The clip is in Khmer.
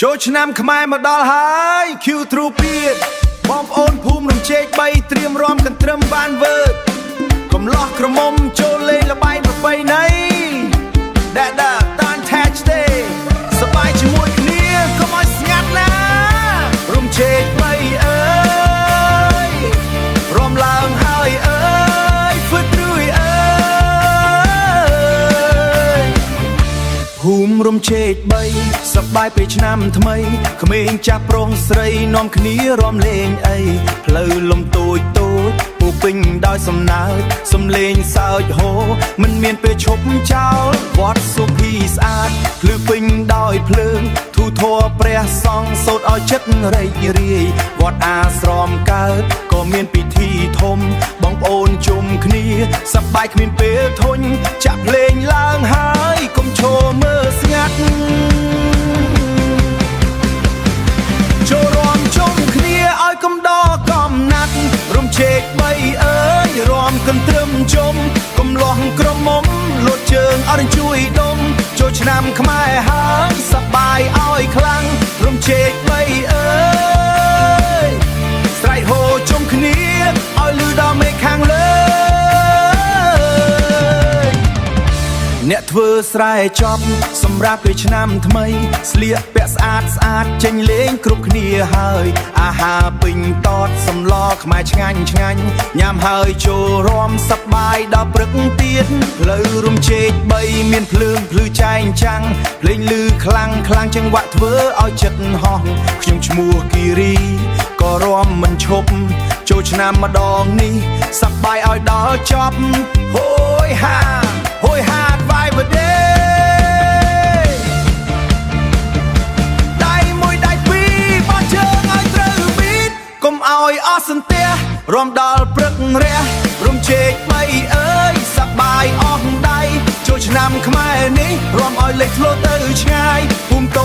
ចូលឆ្នាំខ្មែរមកដល់ហើយ Q True ពៀតបងប្អូនភូមិរំជែក3ត្រៀមរំកន្ទ្រឹមបានវើកំឡោះក្រមុំចូលលេងល្បែងប្រពៃណីដែលតានថាច់ទេសប្បាយជាមួយគ្នាកុំឲ្យស្ងាត់ណារំជែក3អើយរំឡើងហើយអើយធ្វើត្រួយអើយភូមិរំជែក3សប្បាយពេលឆ្នាំថ្មីក្មេងចាប់ប្រុសស្រីនាំគ្នារំលេងអីផ្លូវលំតូចពោពេញដោយសំណើចសំលេងសើចហូមិនមានពេលឈប់ចោលវត្តសុភីស្អាតភ្លឺពេញដោយភ្លើងធូរធរព្រះសង្ឃសូត្រឲ្យចិត្តរីករាយវត្តអាស្រមកើតក៏មានពិធីធំបងប្អូនជុំគ្នាសប្បាយគ្មានពេលធុញចាក់ភ្លេងឡើងហើយកុំឈរមើលស្ងាត់ចូលរួមជុំគ្នាឲ្យកំដរកំណាត់រំជែក3អើយរំកន្ទ្រឹមជុំកំឡោះក្រមុំលូតជើងអរជួយដុំចូលឆ្នាំខ្មែរហើយសប្បាយឲ្យខ្លាំងរំជែក3អើយស្រែកហូជុំគ្នាឲ្យលឺដល់មេឃខាងលើអ្នកធ្វើស្រែចប់សម្រាប់ពេលឆ្នាំថ្មីស្លៀកពាក់ស្អាតចេញលេងគ្រប់គ្នាហើយអាហារពេញតតសម្លខ្មែរឆ្ងាញ់ញ៉ាំហើយចូលរំសប្បាយដល់ព្រឹកទៀតផ្លូវរំជែក3មានភ្លើងភ្លឺចែងចាំងភ្លេងឮខ្លាំងចង្វាក់ធ្វើឲ្យចិត្តហោះខ្ញុំឈ្មោះគីរីក៏រំមិនឈប់ចូលឆ្នាំម្ដងនេះសប្បាយឲ្យដល់ចប់ហូយហាVibe Day ដៃមួយដៃពីរបោះជើងឲ្យត្រូវប៊ីតកុំឲ្យអស់សន្ទះរំដល់ព្រឹករះរំជែក3អើយសប្បាយអស់ដៃចូលឆ្នាំខ្មែរនេះរំឲ្យលេចធ្លោទៅឆ្ងាយភូមិតូ